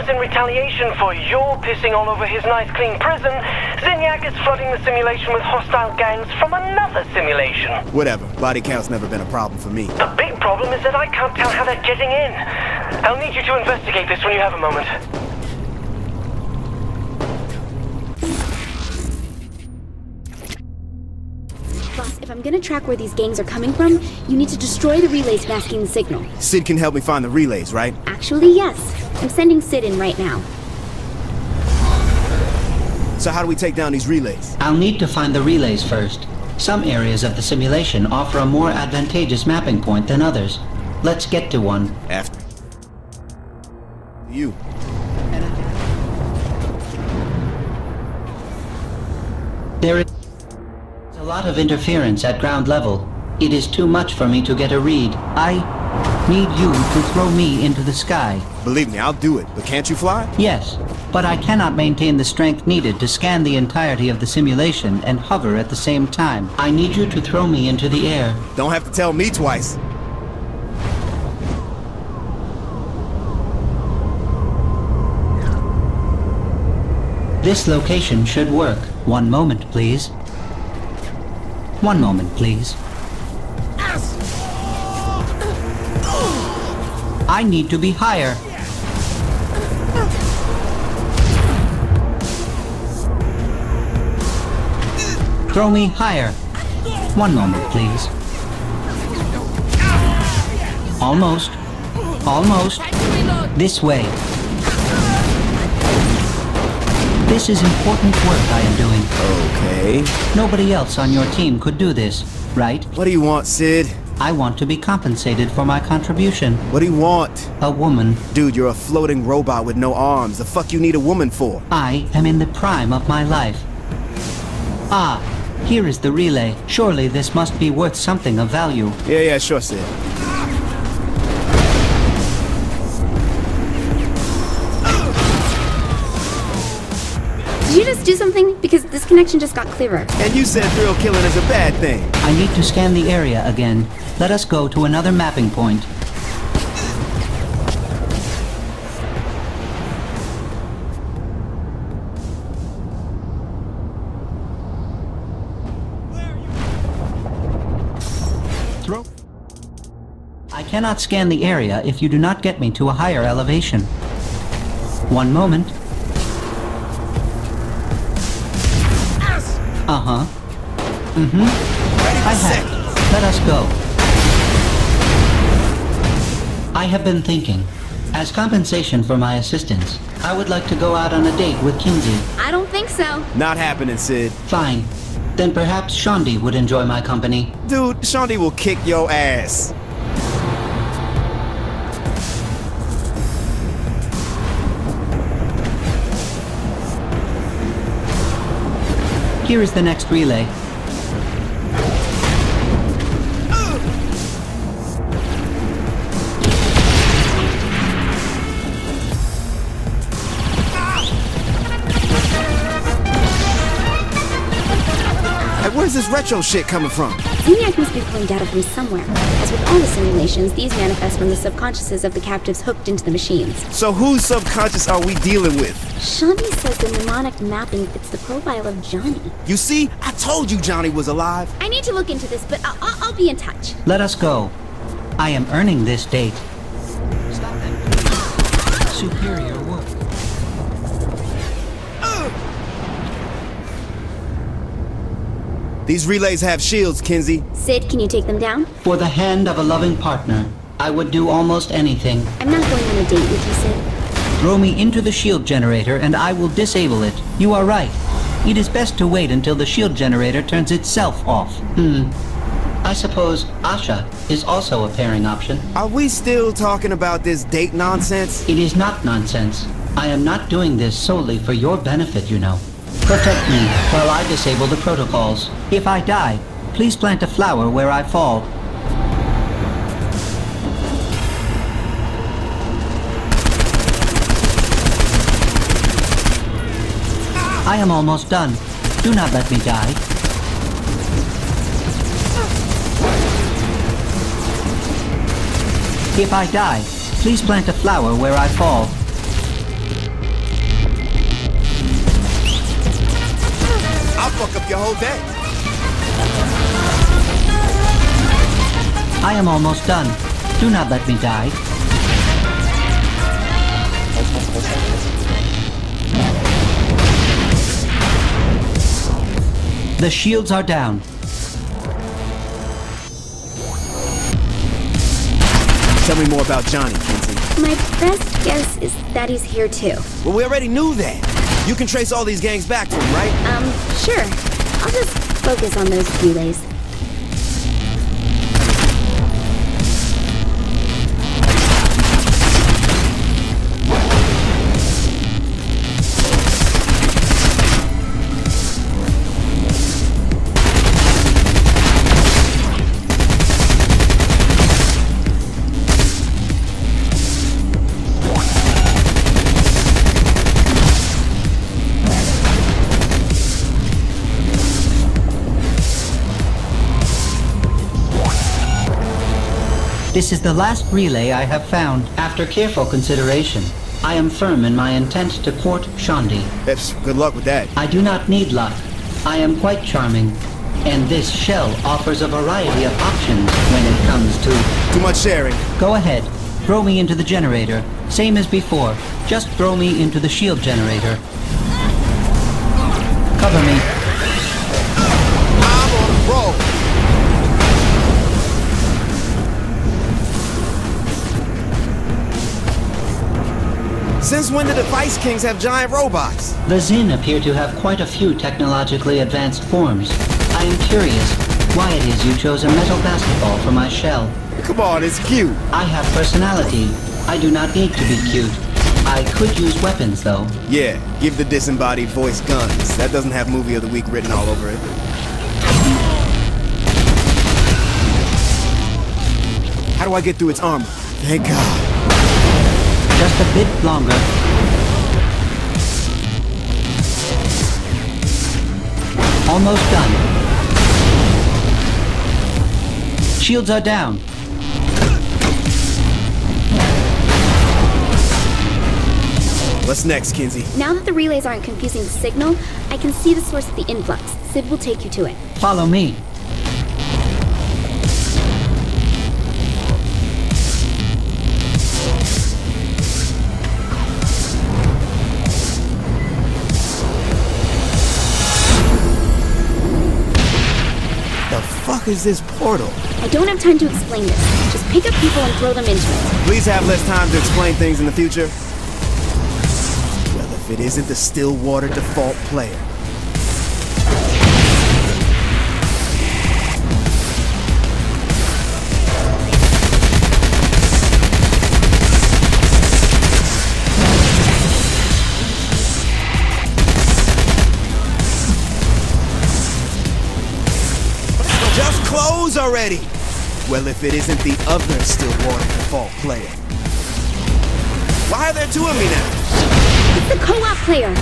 In retaliation for your pissing all over his nice clean prison, Zinyak is flooding the simulation with hostile gangs from another simulation. Whatever. Body count's never been a problem for me. The big problem is that I can't tell how they're getting in. I'll need you to investigate this when you have a moment. Boss, if I'm gonna track where these gangs are coming from, you need to destroy the relays masking the signal. Sid can help me find the relays, right? Actually, yes. I'm sending Sid in right now. So how do we take down these relays? I'll need to find the relays first. Some areas of the simulation offer a more advantageous mapping point than others. Let's get to one. After you. There is a lot of interference at ground level. It is too much for me to get a read. I need you to throw me into the sky. Believe me, I'll do it. But can't you fly? Yes, but I cannot maintain the strength needed to scan the entirety of the simulation and hover at the same time. I need you to throw me into the air. Don't have to tell me twice. This location should work. One moment, please. One moment, please. I need to be higher. Throw me higher. One moment, please. Almost. Almost. This way. This is important work I am doing. Okay. Nobody else on your team could do this, right? What do you want, Sid? I want to be compensated for my contribution. What do you want? A woman. Dude, you're a floating robot with no arms. The fuck you need a woman for? I am in the prime of my life. Ah, here is the relay. Surely this must be worth something of value. Yeah, sure, Sid. Did you just do something? Because this connection just got clearer. And you said thrill killing is a bad thing. I need to scan the area again. Let us go to another mapping point. Throw. I cannot scan the area if you do not get me to a higher elevation. One moment. Uh-huh. I have it. Let us go. I have been thinking. As compensation for my assistance, I would like to go out on a date with Kinsey. I don't think so. Not happening, Sid. Fine. Then perhaps Shondi would enjoy my company. Dude, Shondi will kick your ass. Here is the next relay. Where's this retro shit coming from? Zinyak must be pulling data from somewhere. As with all the simulations, these manifest from the subconsciouses of the captives hooked into the machines. So whose subconscious are we dealing with? Shondi says the mnemonic mapping fits the profile of Johnny. You see? I told you Johnny was alive. I need to look into this, but I'll be in touch. Let us go. I am earning this date. Stop it. Superior work. These relays have shields, Kinsey. Sid, can you take them down? For the hand of a loving partner, I would do almost anything. I'm not going on a date with you, Sid. Throw me into the shield generator and I will disable it. You are right. It is best to wait until the shield generator turns itself off. I suppose Asha is also a pairing option. Are we still talking about this date nonsense? It is not nonsense. I am not doing this solely for your benefit, you know. Protect me while I disable the protocols. If I die, please plant a flower where I fall. I am almost done. Do not let me die. If I die, please plant a flower where I fall. I'll fuck up your whole day. I am almost done. Do not let me die. The shields are down. Tell me more about Johnny, Kinsey. My best guess is that he's here too. Well, we already knew that. You can trace all these gangs back to him, right? Sure. I'll just focus on those relays. This is the last relay I have found. After careful consideration, I am firm in my intent to court Shandi. Good luck with that. I do not need luck. I am quite charming. And this shell offers a variety of options when it comes to... Too much sharing. Go ahead. Throw me into the generator. Same as before. Just throw me into the shield generator. Cover me. I'm on a roll. Since when did the Vice Kings have giant robots? The Zin appear to have quite a few technologically advanced forms. I am curious why it is you chose a metal basketball for my shell. Come on, it's cute. I have personality. I do not need to be cute. I could use weapons, though. Yeah, give the disembodied voice guns. That doesn't have Movie of the Week written all over it. How do I get through its armor? Thank God. Just a bit longer. Almost done. Shields are down. What's next, Kinsey? Now that the relays aren't confusing the signal, I can see the source of the influx. Sid will take you to it. Follow me. What the fuck is this portal? I don't have time to explain this. Just pick up people and throw them into it. Please have less time to explain things in the future. Well, if it isn't the Stillwater default player. Close already! Well, if it isn't the other Stillwater default player. Why are there two of me now? It's the co-op player!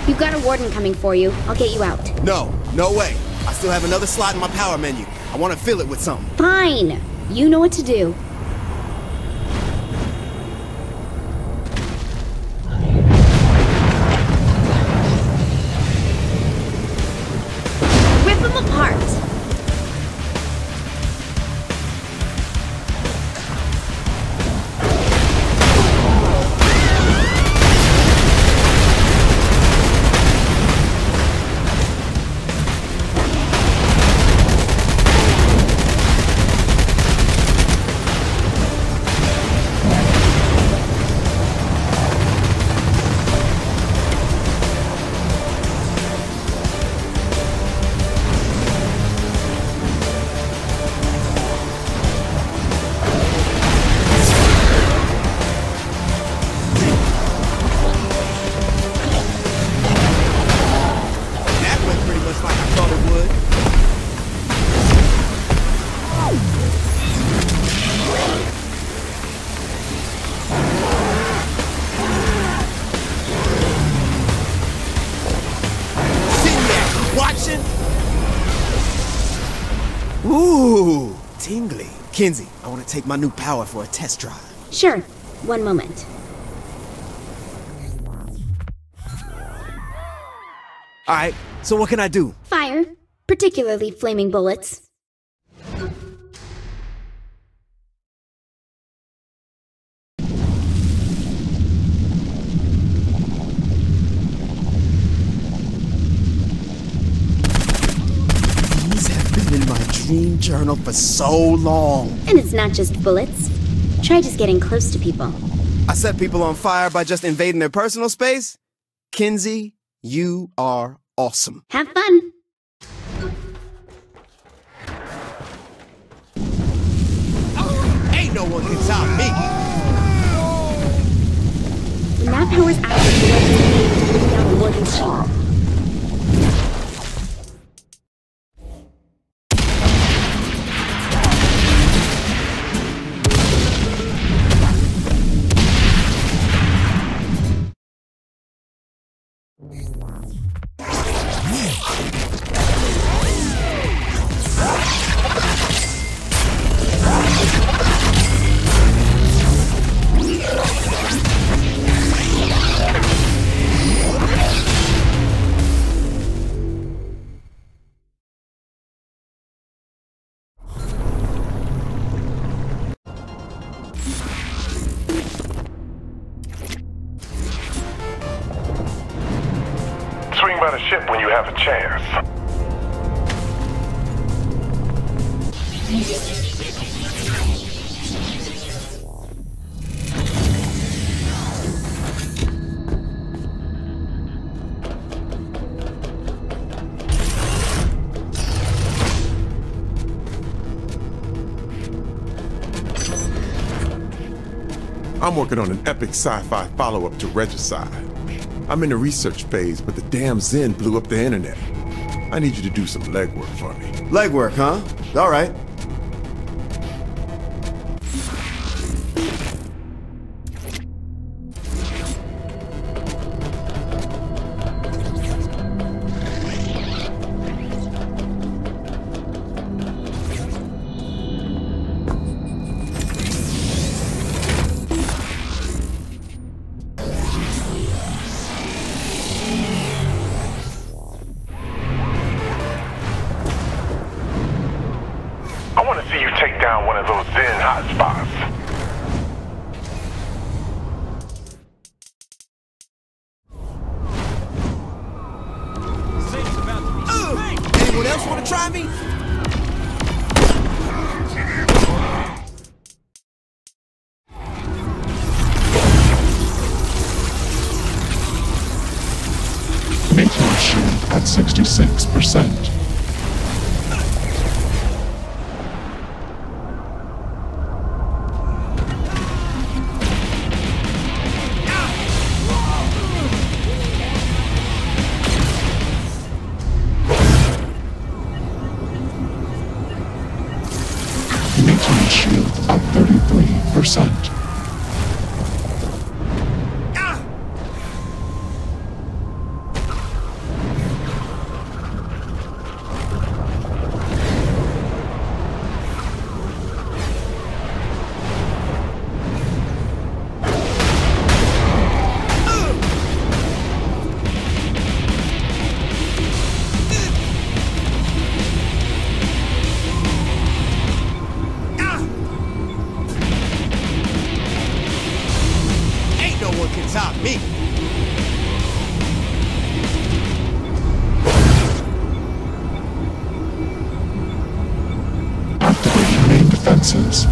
You've got a warden coming for you. I'll get you out. No way. I still have another slot in my power menu. I want to fill it with something. Fine. You know what to do. Rip them apart. Ooh, tingly. Kinsey, I want to take my new power for a test drive. Sure. One moment. Alright, so what can I do? Fire, particularly flaming bullets. These have been in my dream journal for so long. And it's not just bullets. Try just getting close to people. I set people on fire by just invading their personal space? Kinsey, you are awesome. Have fun. Ain't no one can stop me. When that power's active, the weapons will be able to bring down the Warden's shield. Swing by the ship when you have a chance. I'm working on an epic sci-fi follow-up to Regicide. I'm in the research phase, but the damn Zen blew up the internet. I need you to do some legwork for me. Legwork, huh? All right. I want to see you take down one of those Zen hotspots. Anyone else want to try me? Maintenance shield at 66%. Maintenance shield at 33%. Ain't no one can top me. Activating main defenses.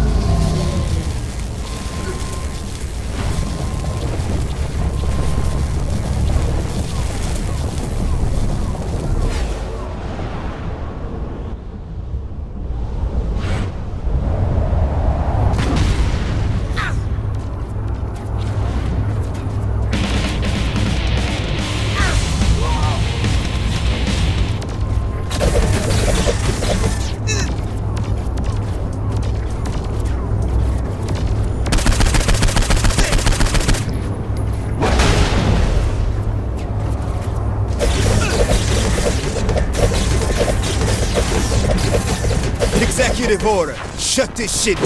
Executive order. Shut this shit down.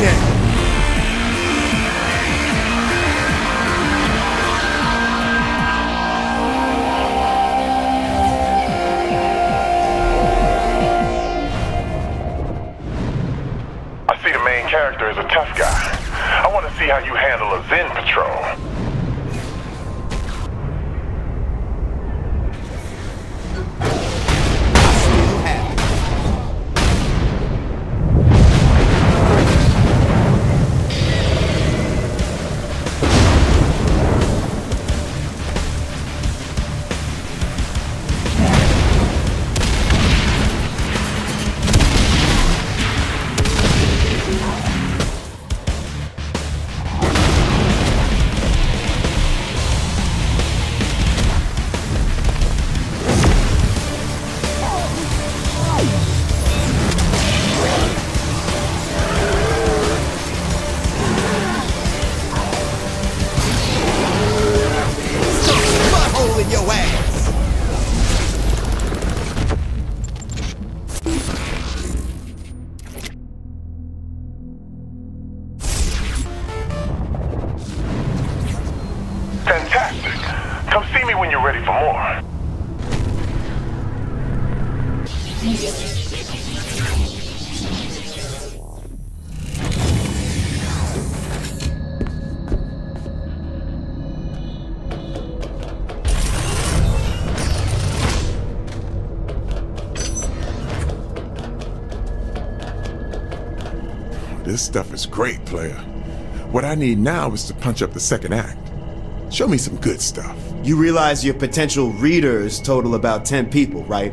I see the main character is a tough guy. I want to see how you handle a Zen patrol. Fantastic. Come see me when you're ready for more. This stuff is great, player. What I need now is to punch up the second act. Show me some good stuff. You realize your potential readers total about 10 people, right?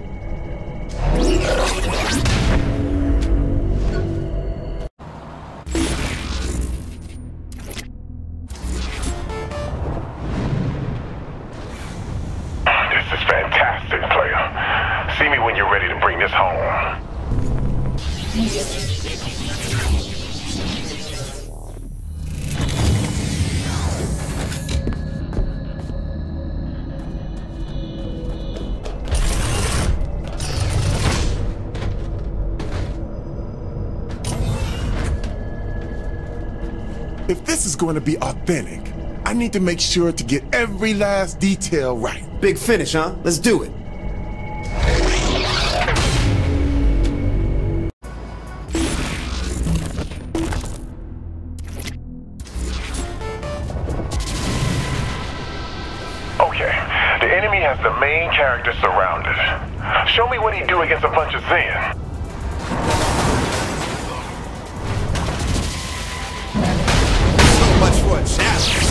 This is fantastic, player. See me when you're ready to bring this home. If this is going to be authentic, I need to make sure to get every last detail right. Big finish, huh? Let's do it. Okay, the enemy has the main character surrounded. Show me what he'd do against a bunch of Zen. Much for a challenge.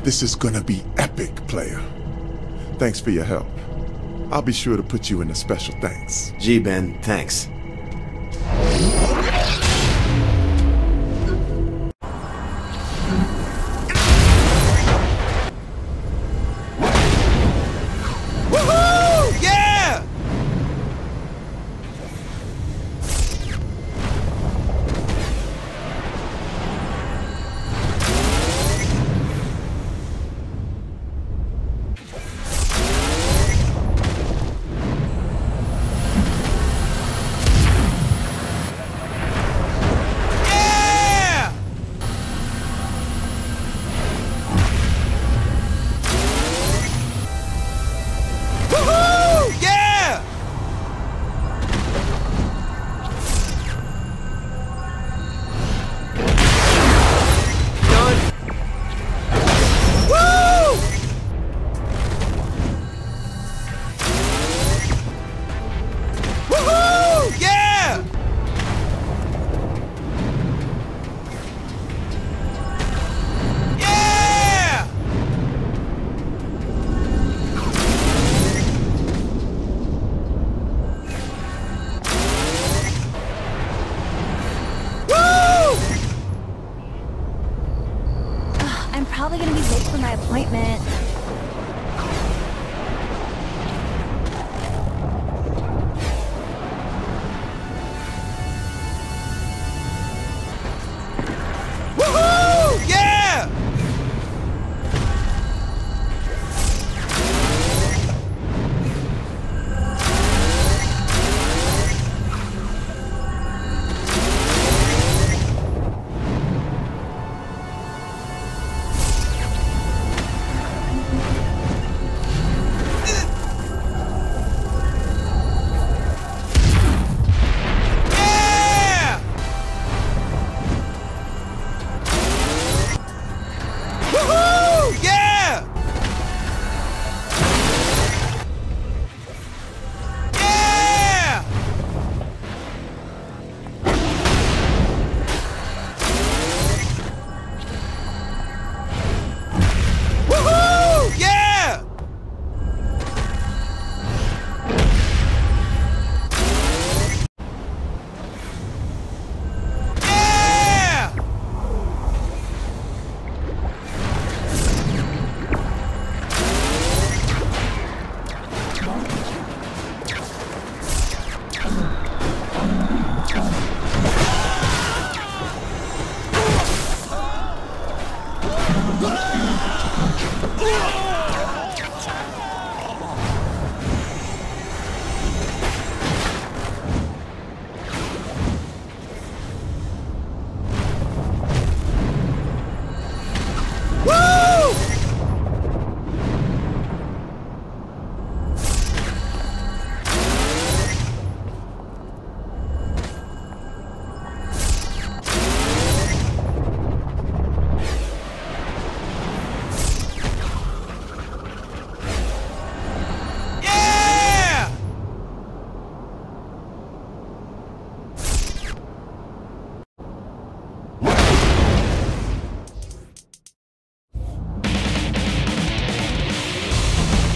This is gonna be epic, player. Thanks for your help. I'll be sure to put you in a special thanks. Gee, Ben, thanks. Woohoo! Yeah! my appointment. Woohoo! Yeah!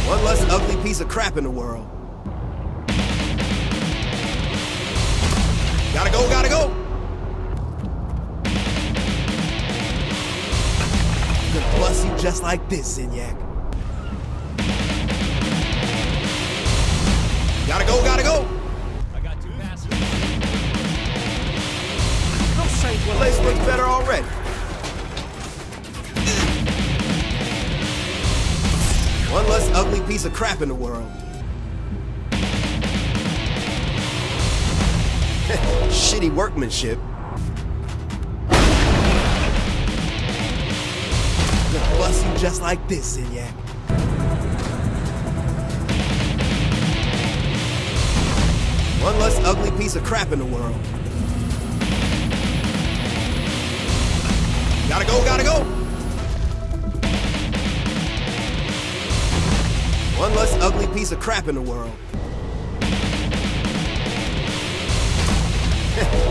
One less ugly piece of crap in the world. Gotta go, gotta go! I'm gonna bust you just like this, Zinyak. Gotta go, gotta go! I got 2 passes. Place looks better already. One less ugly piece of crap in the world. Shitty workmanship. I'm gonna bust you just like this, Zinyak. One less ugly piece of crap in the world. Gotta go, gotta go! One less ugly piece of crap in the world.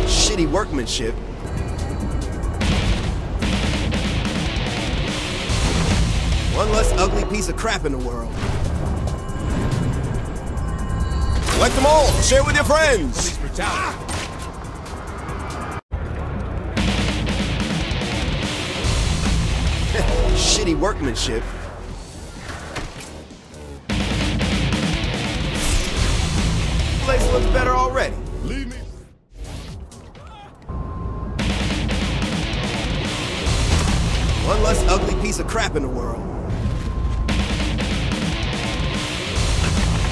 Shitty workmanship. One less ugly piece of crap in the world. Collect them all! Share with your friends! Shitty workmanship. Place looks better already. Leave me. One less ugly piece of crap in the world.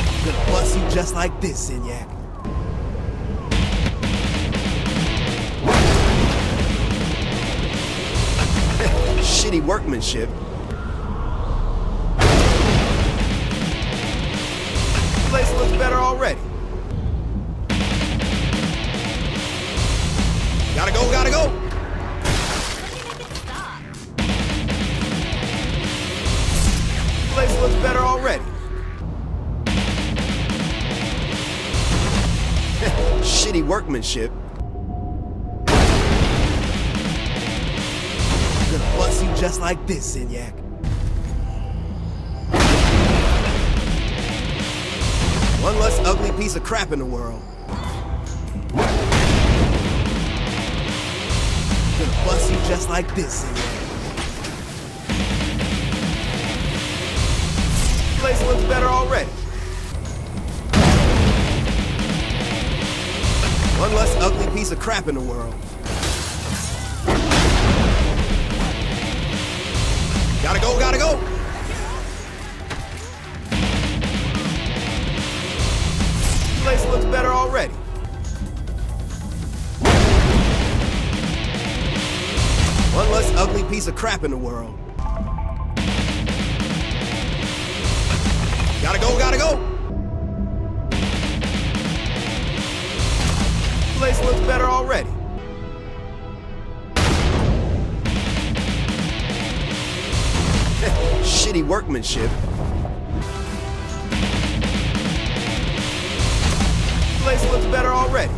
I'm gonna bust you just like this, Zinyak. Shitty workmanship. Place looks better already. Gotta go, gotta go! Place looks better already. Shitty workmanship. I'm gonna bust you just like this, Zinyak. One less ugly piece of crap in the world. I'm gonna bust you just like this, Zinyak. Place looks better already. One less ugly piece of crap in the world. Gotta go, gotta go! Place looks better already. One less ugly piece of crap in the world. Gotta go, gotta go! Place looks better already. Shitty workmanship. Place looks better already.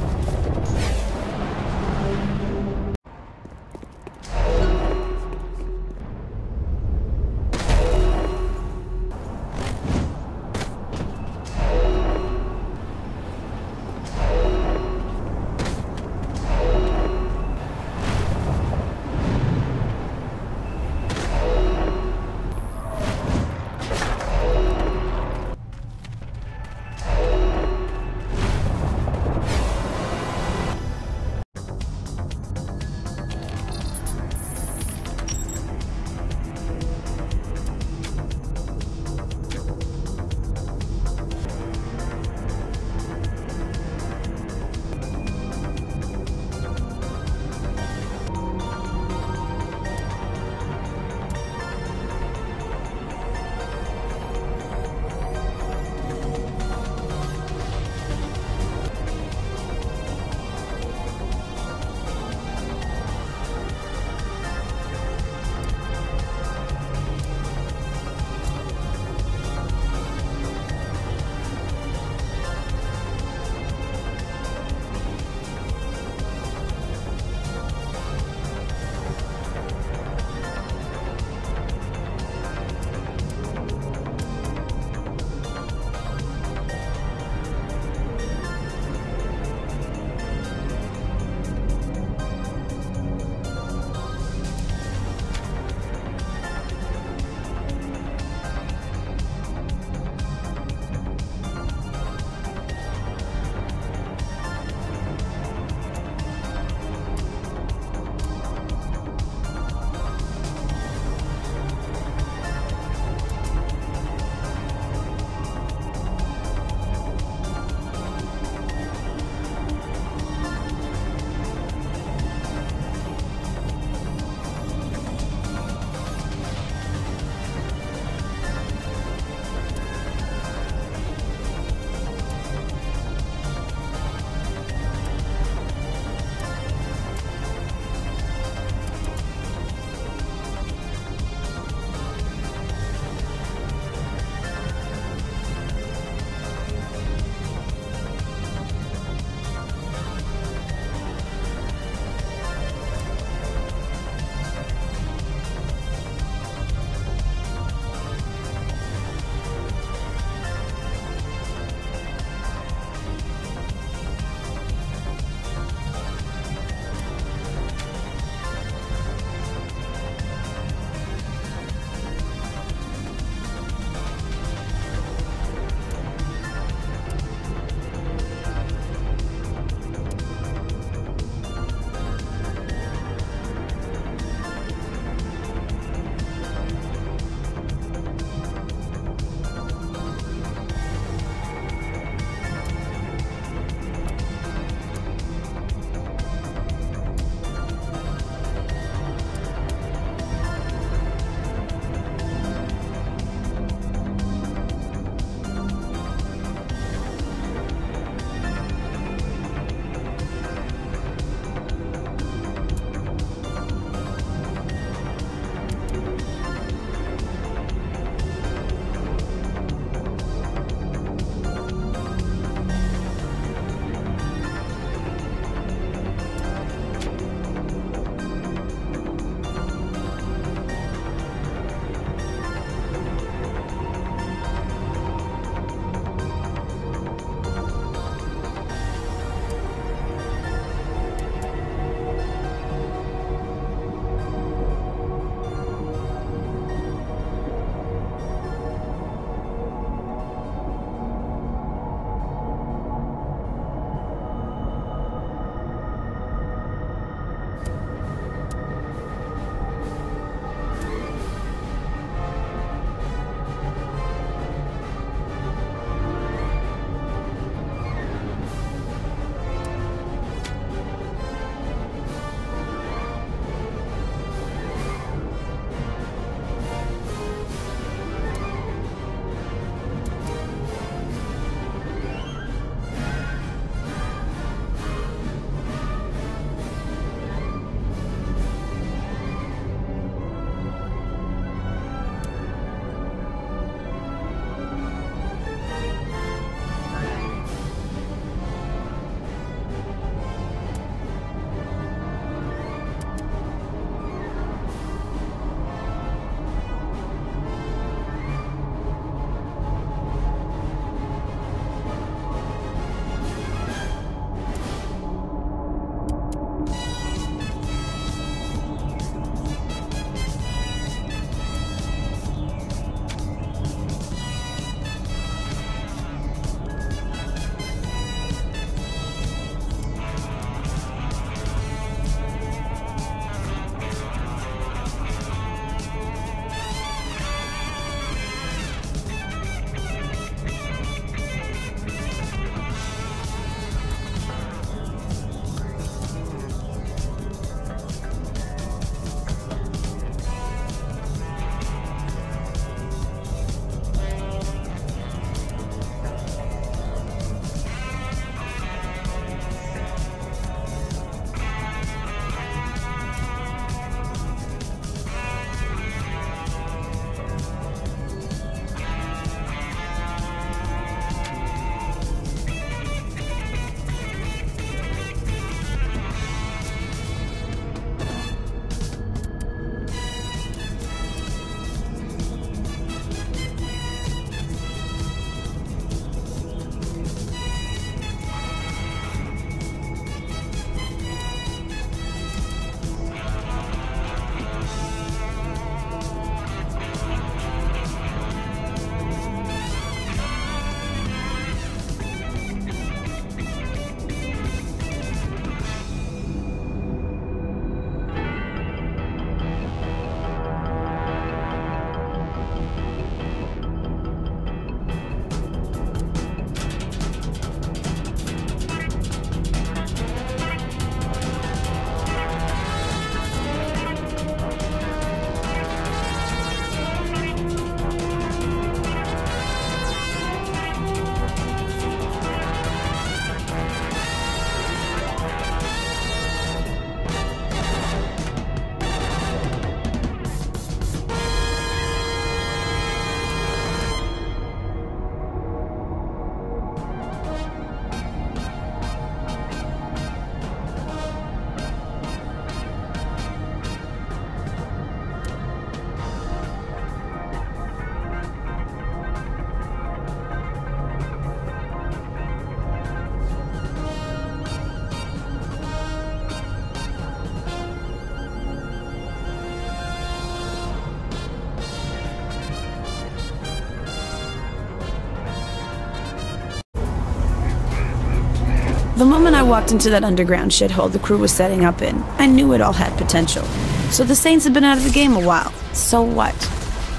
The moment I walked into that underground shithole the crew was setting up in, I knew it all had potential. So the Saints had been out of the game a while. So what?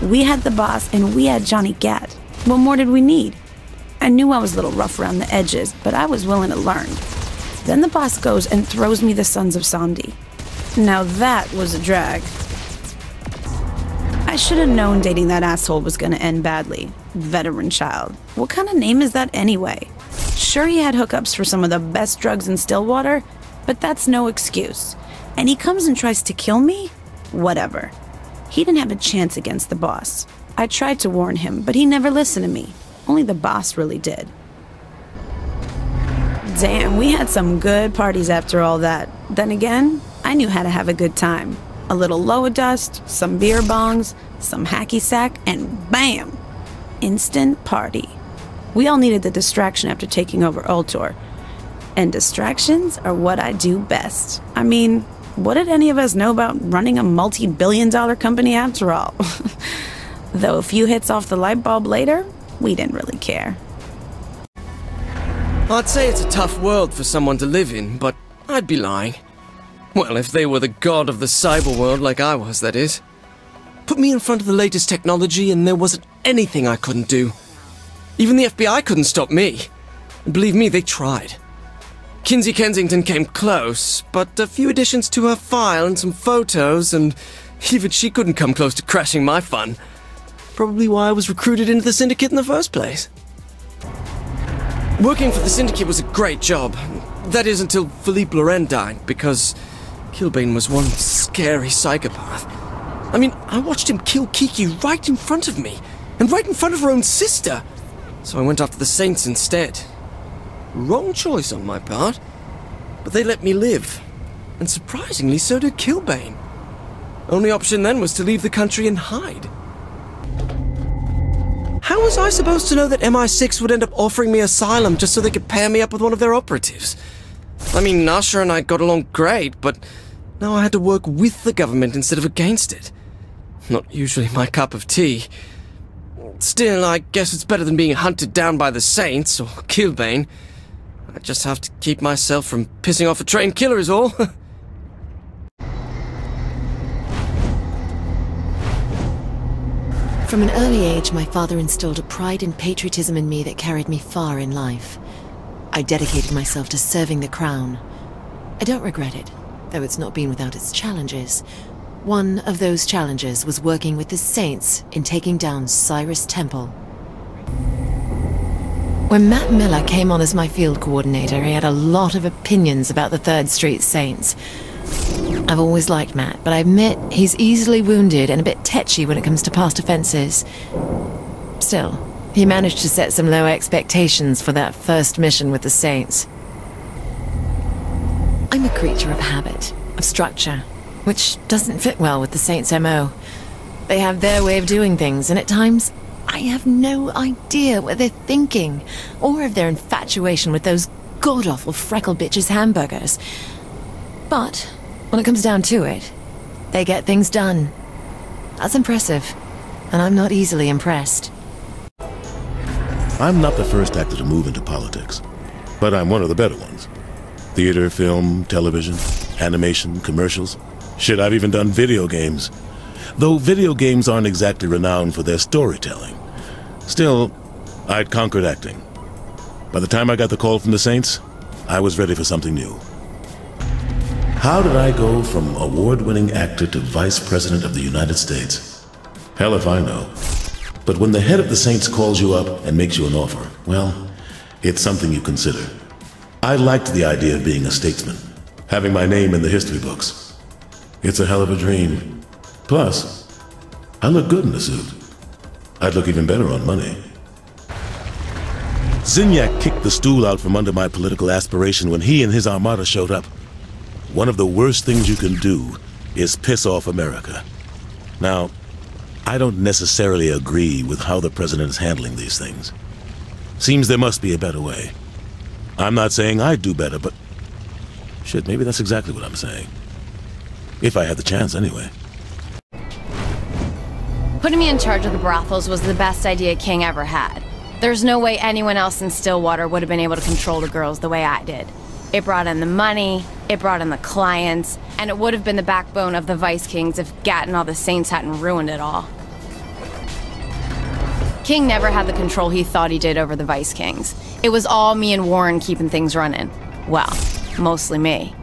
We had the boss and we had Johnny Gat. What more did we need? I knew I was a little rough around the edges, but I was willing to learn. Then the boss goes and throws me the Sons of Samdi. Now that was a drag. I should have known dating that asshole was gonna end badly. Veteran child. What kind of name is that anyway? Sure, he had hookups for some of the best drugs in Stillwater, but that's no excuse. And he comes and tries to kill me? Whatever. He didn't have a chance against the boss. I tried to warn him, but he never listened to me. Only the boss really did. Damn, we had some good parties after all that. Then again, I knew how to have a good time. A little Loa dust, some beer bongs, some hacky sack, and bam! Instant party. We all needed the distraction after taking over Ultor. And distractions are what I do best. I mean, what did any of us know about running a multi-billion-dollar company after all? Though a few hits off the light bulb later, we didn't really care. I'd say it's a tough world for someone to live in, but I'd be lying. Well, if they were the god of the cyber world like I was, that is. Put me in front of the latest technology and there wasn't anything I couldn't do. Even the FBI couldn't stop me. And believe me, they tried. Kinsey Kensington came close, but a few additions to her file and some photos, and even she couldn't come close to crashing my fun. Probably why I was recruited into the Syndicate in the first place. Working for the Syndicate was a great job. That is until Philippe Loren died, because Kilbane was one scary psychopath. I mean, I watched him kill Kiki right in front of me, and right in front of her own sister. So I went after the Saints instead. Wrong choice on my part. But they let me live. And surprisingly, so did Kilbane. Only option then was to leave the country and hide. How was I supposed to know that MI6 would end up offering me asylum just so they could pair me up with one of their operatives? I mean, Nasha and I got along great, but now I had to work with the government instead of against it. Not usually my cup of tea. Still, I guess it's better than being hunted down by the Saints or Kilbane. I just have to keep myself from pissing off a trained killer is all. From an early age, my father instilled a pride and patriotism in me that carried me far in life. I dedicated myself to serving the Crown. I don't regret it, though it's not been without its challenges. One of those challenges was working with the Saints in taking down Cyrus Temple. When Matt Miller came on as my field coordinator, he had a lot of opinions about the 3rd Street Saints. I've always liked Matt, but I admit he's easily wounded and a bit tetchy when it comes to past offenses. Still, he managed to set some low expectations for that first mission with the Saints. I'm a creature of habit, of structure, which doesn't fit well with the Saints' MO. They have their way of doing things, and at times, I have no idea what they're thinking, or of their infatuation with those god-awful freckle bitches' hamburgers. But when it comes down to it, they get things done. That's impressive, and I'm not easily impressed. I'm not the first actor to move into politics, but I'm one of the better ones. Theater, film, television, animation, commercials. Shit, I've even done video games. Though video games aren't exactly renowned for their storytelling. Still, I'd conquered acting. By the time I got the call from the Saints, I was ready for something new. How did I go from award-winning actor to Vice President of the United States? Hell if I know. But when the head of the Saints calls you up and makes you an offer, well, it's something you consider. I liked the idea of being a statesman, having my name in the history books. It's a hell of a dream. Plus, I look good in the suit. I'd look even better on money. Zinyak kicked the stool out from under my political aspiration when he and his armada showed up. One of the worst things you can do is piss off America. Now, I don't necessarily agree with how the president is handling these things. Seems there must be a better way. I'm not saying I'd do better, but shit, maybe that's exactly what I'm saying. If I had the chance, anyway. Putting me in charge of the brothels was the best idea King ever had. There's no way anyone else in Stillwater would have been able to control the girls the way I did. It brought in the money, it brought in the clients, and it would have been the backbone of the Vice Kings if Gat and all the Saints hadn't ruined it all. King never had the control he thought he did over the Vice Kings. It was all me and Warren keeping things running. Well, mostly me.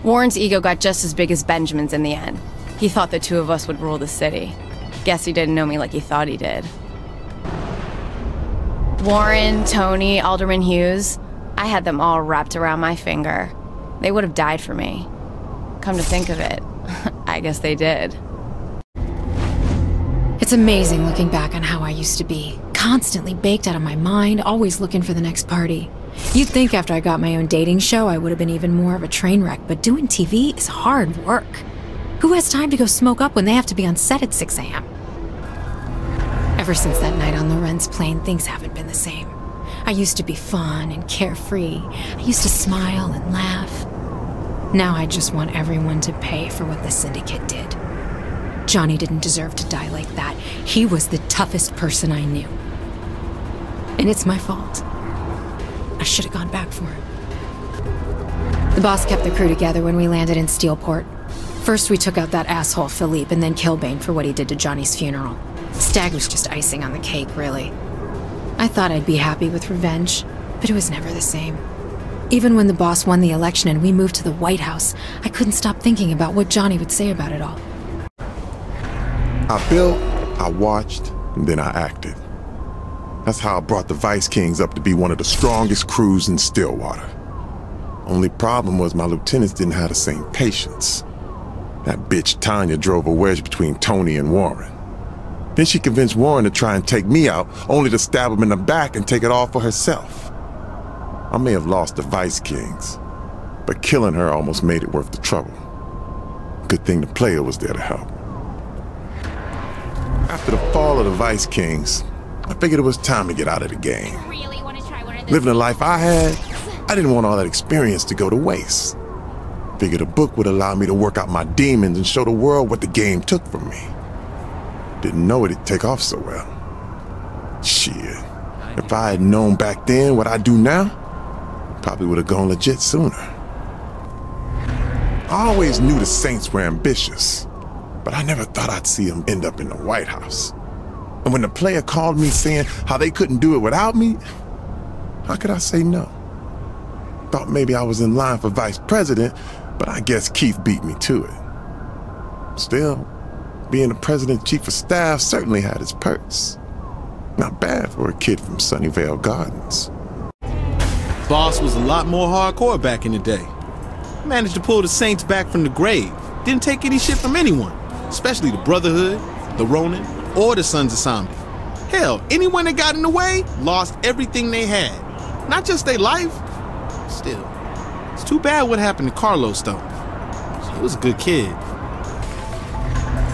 Warren's ego got just as big as Benjamin's in the end. He thought the two of us would rule the city. Guess he didn't know me like he thought he did. Warren, Tony, Alderman Hughes, I had them all wrapped around my finger. They would have died for me. Come to think of it, I guess they did. It's amazing looking back on how I used to be. Constantly baked out of my mind, always looking for the next party. You'd think after I got my own dating show I would have been even more of a train wreck, but doing TV is hard work. Who has time to go smoke up when they have to be on set at 6 a.m.? Ever since that night on Loren's plane, things haven't been the same. I used to be fun and carefree. I used to smile and laugh. Now I just want everyone to pay for what the Syndicate did. Johnny didn't deserve to die like that. He was the toughest person I knew. And it's my fault. I should have gone back for him. The boss kept the crew together when we landed in Steelport. First we took out that asshole Philippe and then Kilbane for what he did to Johnny's funeral. Stag was just icing on the cake, really. I thought I'd be happy with revenge, but it was never the same. Even when the boss won the election and we moved to the White House, I couldn't stop thinking about what Johnny would say about it all. I built, I watched, and then I acted. That's how I brought the Vice Kings up to be one of the strongest crews in Stillwater. Only problem was my lieutenants didn't have the same patience. That bitch Tanya drove a wedge between Tony and Warren. Then she convinced Warren to try and take me out, only to stab him in the back and take it all for herself. I may have lost the Vice Kings, but killing her almost made it worth the trouble. Good thing the player was there to help. After the fall of the Vice Kings, I figured it was time to get out of the game. Living the life I had, I didn't want all that experience to go to waste. Figured a book would allow me to work out my demons and show the world what the game took from me. Didn't know it'd take off so well. Shit, if I had known back then what I do now, probably would have gone legit sooner. I always knew the Saints were ambitious, but I never thought I'd see them end up in the White House. And when the player called me saying how they couldn't do it without me, how could I say no? Thought maybe I was in line for vice president, but I guess Keith beat me to it. Still, being the president chief of staff certainly had its perks. Not bad for a kid from Sunnyvale Gardens. Boss was a lot more hardcore back in the day. Managed to pull the Saints back from the grave. Didn't take any shit from anyone, especially the Brotherhood, the Ronin, or the Sons of Zombie. Hell, anyone that got in the way lost everything they had. Not just their life. Still, it's too bad what happened to Carlos, though. He was a good kid.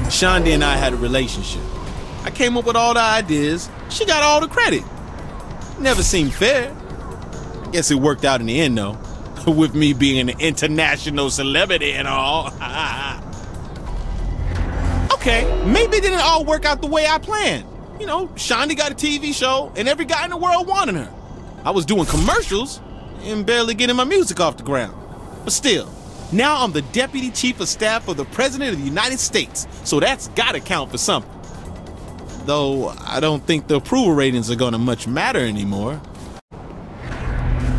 Shonda and I had a relationship. I came up with all the ideas. She got all the credit. Never seemed fair. Guess it worked out in the end, though. With me being an international celebrity and all. Okay, maybe it didn't all work out the way I planned. You know, Shonda got a TV show and every guy in the world wanted her. I was doing commercials and barely getting my music off the ground. But still, now I'm the Deputy Chief of Staff for the President of the United States, so that's gotta count for something. Though, I don't think the approval ratings are gonna much matter anymore.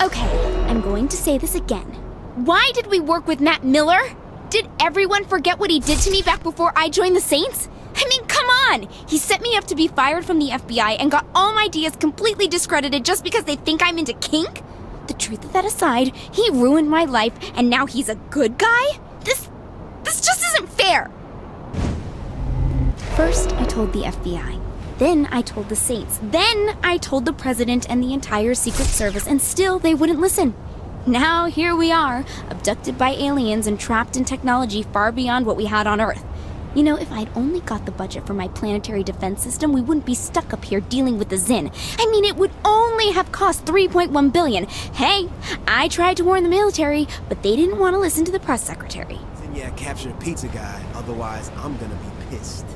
Okay, I'm going to say this again. Why did we work with Matt Miller? Did everyone forget what he did to me back before I joined the Saints? I mean, come on! He set me up to be fired from the FBI and got all my ideas completely discredited just because they think I'm into kink? The truth of that aside, he ruined my life and now he's a good guy? This just isn't fair! First, I told the FBI. Then I told the Saints. Then I told the President and the entire Secret Service, and still they wouldn't listen. Now here we are, abducted by aliens and trapped in technology far beyond what we had on Earth. You know, if I'd only got the budget for my planetary defense system, we wouldn't be stuck up here dealing with the Zin. I mean, it would only have cost $3.1 billion. Hey, I tried to warn the military, but they didn't want to listen to the press secretary. Zinyak captured a pizza guy, otherwise I'm gonna be pissed.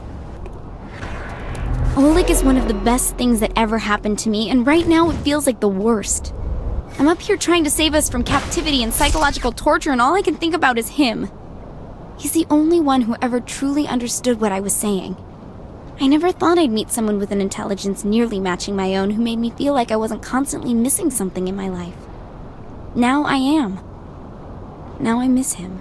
Oleg is one of the best things that ever happened to me, and right now it feels like the worst. I'm up here trying to save us from captivity and psychological torture, and all I can think about is him. He's the only one who ever truly understood what I was saying. I never thought I'd meet someone with an intelligence nearly matching my own who made me feel like I wasn't constantly missing something in my life. Now I am. Now I miss him.